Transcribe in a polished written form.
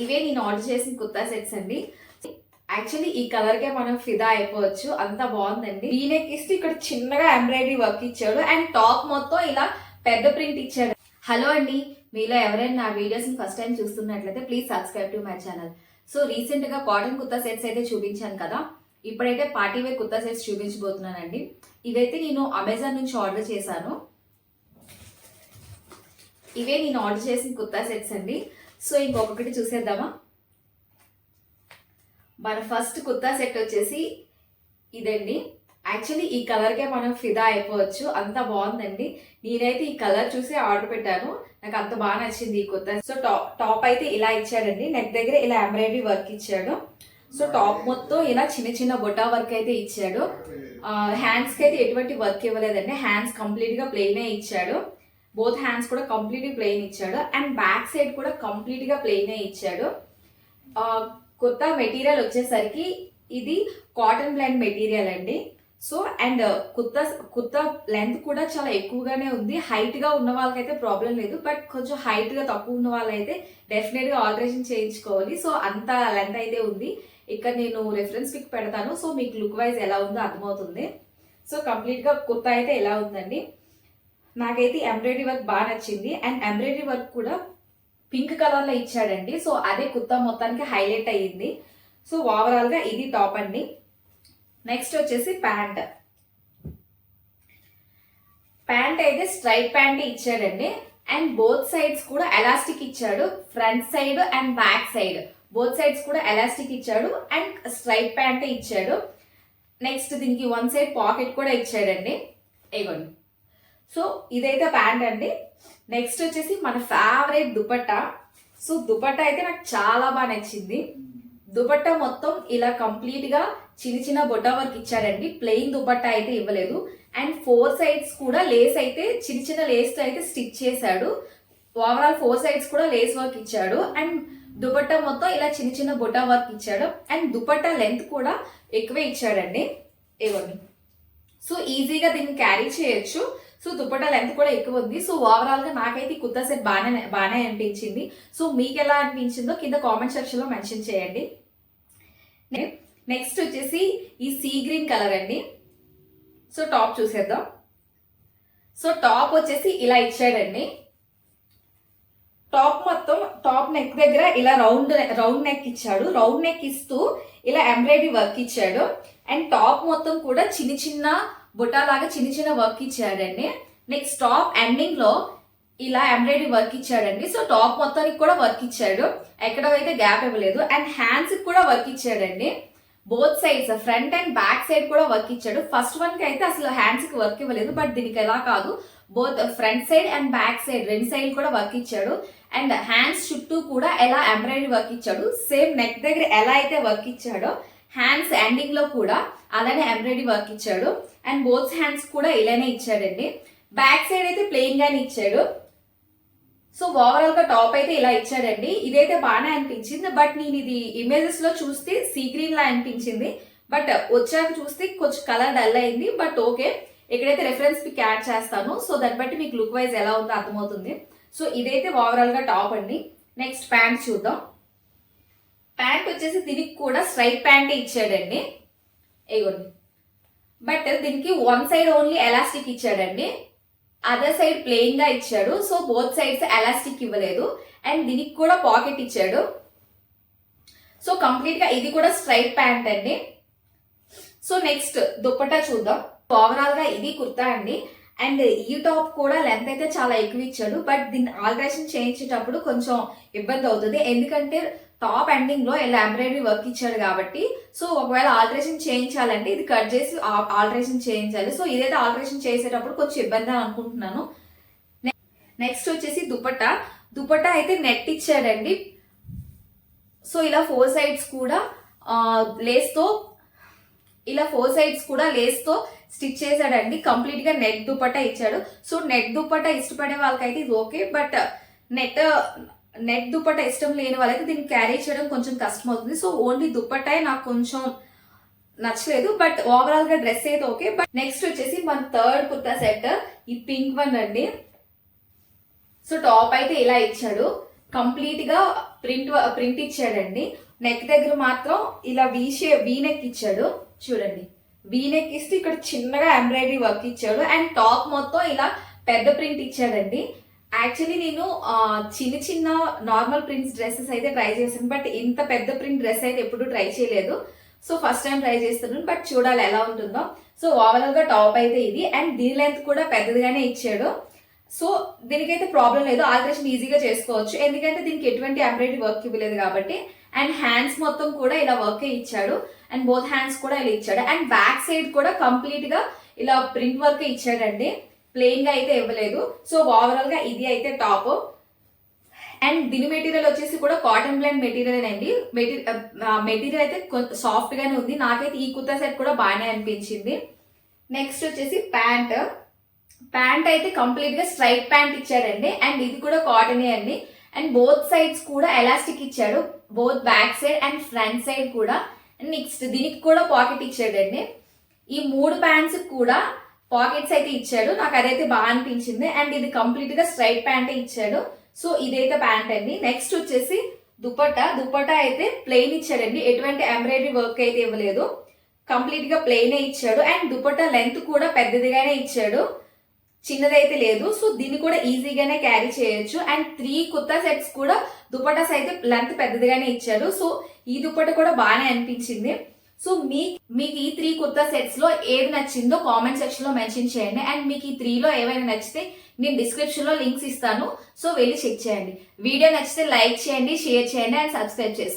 ఇవే నేను ఆర్డర్ చేసిన కుర్తా సెట్స్ అండి. యాక్చువల్లీ ఈ కలర్ కే మనం ఫిదా అయిపోవచ్చు, అంత బాగుందండి. వీనెక్ ఇస్తే ఇక్కడ చిన్నగా ఎంబ్రాయిడరీ వర్క్ ఇచ్చాడు అండ్ టాప్ మొత్తం ఇలా పెద్ద ప్రింట్ ఇచ్చాడు. హలో అండి, మీలో ఎవరైనా నా వీడియోస్ ని ఫస్ట్ టైం చూస్తున్నట్లయితే please subscribe to my channel. So recent గా కాటన్ కుర్తా సెట్స్ అయితే చూపించాను కదా, ఇప్పుడైతే పార్టీ వేర్ కుర్తా సెట్స్ చూపించబోతున్నానండి. ఇవైతే నేను అమెజాన్ నుంచి ఆర్డర్ చేశాను. ఇవే నేను ఆర్డర్ చేసిన కుర్తా సెట్స్ అండి. సో ఇంకొకటి చూసేద్దామా. మన ఫస్ట్ కుర్తా సెట్ వచ్చేసి ఇదండి. యాక్చువల్లీ ఈ కలర్కే మనం ఫిదా అయిపోవచ్చు, అంత బాగుందండి. నేనైతే ఈ కలర్ చూసి ఆర్డర్ పెట్టాను, నాకు అంత బాగా నచ్చింది ఈ కుర్తా. సో టాప్ అయితే ఇలా ఇచ్చాడండి, నెక్ దగ్గర ఇలా ఎంబ్రాయిడరీ వర్క్ ఇచ్చాడు. సో టాప్ మొత్తం ఇలా చిన్న చిన్న బొటా వర్క్ అయితే ఇచ్చాడు. హ్యాండ్స్ కి అయితే ఎటువంటి వర్క్ ఇవ్వలేదండి, హ్యాండ్స్ కంప్లీట్ గా ప్లెయిన్ ఇచ్చాడు. బోత్ హ్యాండ్స్ కూడా కంప్లీట్ ప్లెయిన్ ఇచ్చాడు అండ్ బ్యాక్ సైడ్ కూడా కంప్లీట్ గా ప్లెయిన్ ఇచ్చాడు. కొత్త మెటీరియల్ వచ్చేసరికి ఇది కాటన్ బ్లెండ్ మెటీరియల్ అండి. సో అండ్ కుర్తా లెంత్ కూడా చాలా ఎక్కువగానే ఉంది. హైట్ గా ఉన్న వాళ్ళకైతే ప్రాబ్లం లేదు, బట్ కొంచెం హైట్ గా తక్కువ ఉన్న వాళ్ళైతే డెఫినెట్ గా ఆల్టరేషన్ చేయించుకోవాలి. సో అంత లెంత్ అయితే ఉంది. ఇక్కడ నేను రెఫరెన్స్ పిక్ పెడతాను, సో మీకు లుక్ వైజ్ ఎలా ఉందో అర్థమవుతుంది. సో కంప్లీట్ గా కుర్తా అయితే ఎలా ఉందండి. నాకైతే ఎంబ్రాయిడరీ వర్క్ బాగా నచ్చింది అండ్ ఎంబ్రాయిడరీ వర్క్ కూడా పింక్ కలర్ లో ఇచ్చాడండి. సో అదే కుర్తా మొత్తానికి హైలైట్ అయ్యింది. సో ఓవరాల్ గా ఇది టాప్ అండి. నెక్స్ట్ వచ్చేసి ప్యాంట్. ప్యాంట్ అయితే స్ట్రైట్ ప్యాంట్ ఇచ్చాడండి అండ్ బోత్ సైడ్స్ కూడా ఎలాస్టిక్ ఇచ్చాడు. Front side and back side both sides కూడా ఎలాస్టిక్ ఇచ్చాడు అండ్ స్ట్రైట్ ప్యాంట్ ఇచ్చాడు. నెక్స్ట్ దీనికి వన్ సైడ్ పాకెట్ కూడా ఇచ్చాడండి. ఇవ్వండి. సో ఇదైతే ప్యాంట్ అండి. నెక్స్ట్ వచ్చేసి మన ఫేవరెట్ దుపట్టా. సో దుపట్టా అయితే నాకు చాలా బాగా నచ్చింది. దుపట్టా మొత్తం ఇలా కంప్లీట్ గా చిన్న చిన్న బొటా వర్క్ ఇచ్చాడండి. ప్లెయిన్ దుపట్టా అయితే ఇవ్వలేదు అండ్ ఫోర్ సైడ్స్ కూడా లేస్ అయితే చిన్న చిన్న లేస్ అయితే స్టిచ్ చేశాడు. ఓవరాల్ ఫోర్ సైడ్స్ కూడా లేస్ వర్క్ ఇచ్చాడు అండ్ దుపట్టా మొత్తం ఇలా చిన్న చిన్న బొటా వర్క్ ఇచ్చాడు అండ్ దుపట్టా లెంత్ కూడా ఎక్కువే ఇచ్చాడండి. ఇవ్వండి. సో ఈజీగా దీన్ని క్యారీ చేయొచ్చు. సో దుపట్టా లెంత్ కూడా ఎక్కువ ఉంది. సో ఓవరాల్ గా నాకైతే కుర్తా సెట్ బాగానే అనిపించింది. సో మీకు ఎలా అనిపించిందో కింద కామెంట్ సెక్షన్ లో మెన్షన్ చేయండి. నెక్స్ట్ వచ్చేసి ఈ సీ గ్రీన్ కలర్ అండి. సో టాప్ చూసేద్దాం. సో టాప్ వచ్చేసి ఇలా ఇచ్చాడండి. టాప్ మొత్తం టాప్ నెక్ దగ్గర ఇలా రౌండ్ నెక్ ఇచ్చాడు. రౌండ్ నెక్ ఇస్తూ ఇలా ఎంబ్రాయిడరీ వర్క్ ఇచ్చాడు అండ్ టాప్ మొత్తం కూడా చిన్న చిన్న బుట్టా లాగా చిన్న చిన్న వర్క్ ఇచ్చాడండి. నెక్స్ట్ టాప్ ఎండింగ్ లో ఇలా ఎంబ్రాయిడరీ వర్క్ ఇచ్చాడండి. సో టాప్ మొత్తానికి కూడా వర్క్ ఇచ్చాడు, ఎక్కడైతే గ్యాప్ ఇవ్వలేదు అండ్ హ్యాండ్స్ కూడా వర్క్ ఇచ్చాడండి. Both sides front and back side కూడా వర్క్ ఇచ్చాడు. ఫస్ట్ వన్ కి అయితే అసలు హ్యాండ్స్ కి వర్క్ ఇవ్వలేదు, బట్ దీనికి ఎలా కాదు, both front side and back side రెండు సైడ్ కూడా వర్క్ ఇచ్చాడు అండ్ హ్యాండ్స్ చుట్టూ కూడా ఎలా ఎంబ్రాయిడరీ వర్క్ ఇచ్చాడు. సేమ్ నెక్ దగ్గర ఎలా అయితే వర్క్ ఇచ్చాడో హ్యాండ్స్ ఎండింగ్ లో కూడా అలానే ఎంబ్రాయిడరీ వర్క్ ఇచ్చాడు అండ్ బోత్ హ్యాండ్స్ కూడా ఇలానే ఇచ్చాడండి. బ్యాక్ సైడ్ అయితే ప్లెయిన్ గానే ఇచ్చాడు. సో ఓవరాల్ గా టాప్ అయితే ఇలా ఇచ్చాడండి. ఇదైతే బాగానే అనిపించింది, బట్ నేను ఇది ఇమేజెస్ లో చూస్తే సీ గ్రీన్ లా అనిపించింది, బట్ వచ్చాక చూస్తే కొంచెం కలర్ డల్ అయింది. బట్ ఓకే, ఇక్కడైతే రెఫరెన్స్ పిక్ యాడ్ చేస్తాను. సో దాన్ని బట్టి మీకు లుక్ వైజ్ ఎలా ఉందో అర్థమవుతుంది. సో ఇదైతే ఓవరాల్ గా టాప్ అండి. నెక్స్ట్ ప్యాంట్ చూద్దాం. ప్యాంట్ వచ్చేసి దీనికి కూడా స్ట్రైట్ ప్యాంట్ ఇచ్చాడండి. ఇగోండి. బట్ దీనికి వన్ సైడ్ ఓన్లీ ఎలాస్టిక్ ఇచ్చాడండి, అదర్ సైడ్ ప్లెయిన్ గా ఇచ్చాడు. సో బోత్ సైడ్స్ ఎలాస్టిక్ ఇవ్వలేదు అండ్ దీనికి కూడా పాకెట్ ఇచ్చాడు. సో కంప్లీట్ గా ఇది కూడా స్ట్రైట్ ప్యాంట్ అండి. సో నెక్స్ట్ దుపట్టా చూద్దాం. ఓవరాల్ గా ఇది కుర్తా అండి అండ్ ఈ టాప్ కూడా లెంత్ అయితే చాలా ఎక్కువ ఇచ్చాడు, బట్ దీన్ని ఆల్టరేషన్ చేయించేటప్పుడు కొంచెం ఇబ్బంది అవుతుంది, ఎందుకంటే టాప్ ఎండింగ్ లో ఇలా ఎంబ్రాయిడరీ వర్క్ ఇచ్చాడు కాబట్టి. సో ఒకవేళ ఆల్టరేషన్ చేయించాలంటే ఇది కట్ చేసి ఆల్టరేషన్ చేయించాలి. సో ఇదైతే ఆల్టరేషన్ చేసేటప్పుడు కొంచెం ఇబ్బంది అని అనుకుంటున్నాను. నెక్స్ట్ వచ్చేసి దుపట్టా అయితే నెట్ ఇచ్చాడండి. సో ఇలా ఫోర్ సైడ్స్ కూడా లేస్ తో స్టిచ్ చేశాడండి. కంప్లీట్ గా నెట్ దుపట్టా ఇచ్చాడు. సో నెట్ దుపట్టా ఇష్టపడే వాళ్ళకైతే ఇది ఓకే, బట్ నెట్ దుపట్టా ఇష్టం లేని వాళ్ళైతే దీన్ని క్యారీ చేయడం కొంచెం కష్టం అవుతుంది. సో ఓన్లీ దుపట్టా నాకు కొంచెం నచ్చలేదు, బట్ ఓవరాల్ గా డ్రెస్ అయితే ఓకే. బట్ నెక్స్ట్ వచ్చేసి మన థర్డ్ కుర్తా సెట్, ఈ పింక్ వన్ అండి. సో టాప్ అయితే ఇలా ఇచ్చాడు. కంప్లీట్ గా ప్రింట్ ఇచ్చాడండి. నెక్ దగ్గర మాత్రం ఇలా వీ నెక్ ఇచ్చాడు. చూడండి, వీ నెక్ ఇస్తే ఇక్కడ చిన్నగా ఎంబ్రాయిడరీ వర్క్ ఇచ్చాడు. అండ్ టాప్ మొత్తం ఇలా పెద్ద ప్రింట్ ఇచ్చాడండి. యాక్చువల్లీ నేను చిన్న నార్మల్ ప్రింట్స్ డ్రెస్సెస్ అయితే ట్రై చేశాను, బట్ ఇంత పెద్ద ప్రింట్ డ్రెస్ అయితే ఎప్పుడు ట్రై చేయలేదు. సో ఫస్ట్ టైం ట్రై చేస్తున్నాను, బట్ చూడాలి ఎలా ఉంటుందో. సో ఓవరాల్ గా టాప్ అయితే ఇది. అండ్ దీని లెంత్ కూడా పెద్దదిగానే ఇచ్చాడు. సో దీనికైతే ప్రాబ్లం లేదు, ఆల్టరేషన్ ఈజీగా చేసుకోవచ్చు, ఎందుకంటే దీనికి ఎటువంటి ఎంబ్రాయిడరీ వర్క్ ఇవ్వలేదు కాబట్టి. అండ్ హ్యాండ్స్ మొత్తం కూడా ఇలా వర్క్ ఇచ్చాడు. అండ్ బోత్ హ్యాండ్స్ కూడా ఇలా ఇచ్చాడు. అండ్ బ్యాక్ సైడ్ కూడా కంప్లీట్ గా ఇలా ప్రింట్ వర్క్ ఇచ్చాడండి, ప్లెయిన్ గా అయితే ఇవ్వలేదు. సో ఓవరాల్ గా ఇది అయితే టాప్. అండ్ దీని మెటీరియల్ వచ్చేసి కూడా కాటన్ బ్లెండ్ మెటీరియల్ అండి. మెటీరియల్ అయితే సాఫ్ట్ గానే ఉంది. నాకైతే ఈ కుర్తా సెట్ కూడా బాగానే అనిపించింది. నెక్స్ట్ వచ్చేసి ప్యాంట్ అయితే కంప్లీట్ గా స్ట్రైట్ ప్యాంట్ ఇచ్చాడండి. అండ్ ఇది కూడా కాటనే అండి. అండ్ బోత్ సైడ్స్ కూడా ఎలాస్టిక్ ఇచ్చాడు, both back side and front side కూడా. అండ్ నెక్స్ట్ దీనికి కూడా పాకెట్ ఇచ్చాడండి. ఈ 3 ప్యాంట్స్ కూడా పాకెట్స్ అయితే ఇచ్చాడు, నాకు అదైతే బాగా అనిపించింది. అండ్ ఇది కంప్లీట్ గా స్ట్రైట్ ప్యాంటే ఇచ్చాడు. సో ఇదైతే ప్యాంట్ అండి. నెక్స్ట్ వచ్చేసి దుపట్టా అయితే ప్లెయిన్ ఇచ్చాడండి, ఎటువంటి ఎంబ్రాయిడరీ వర్క్ అయితే ఇవ్వలేదు, కంప్లీట్ గా ప్లెయిన్ ఇచ్చాడు. అండ్ దుపట్టా లెంత్ కూడా పెద్దదిగానే ఇచ్చాడు, చిన్నదైతే లేదు. సో దీన్ని కూడా ఈజీగానే క్యారీ చేయొచ్చు. అండ్ 3 కుర్తా సెట్స్ కూడా దుపట్టాస్ అయితే లెంత్ పెద్దదిగానే ఇచ్చాడు. సో ఈ దుపట్టా కూడా బాగానే అనిపించింది. సో మీకు ఈ 3 కుర్తా సెట్స్ లో ఏది నచ్చిందో కామెంట్ సెక్షన్ లో మెన్షన్ చేయండి. అండ్ మీకు ఈ 3 లో ఏవైనా నచ్చితే నేను డిస్క్రిప్షన్ లో లింక్స్ ఇస్తాను, సో వెళ్ళి చెక్ చేయండి. వీడియో నచ్చితే లైక్ చేయండి, షేర్ చేయండి అండ్ సబ్స్క్రైబ్ చేసుకోండి.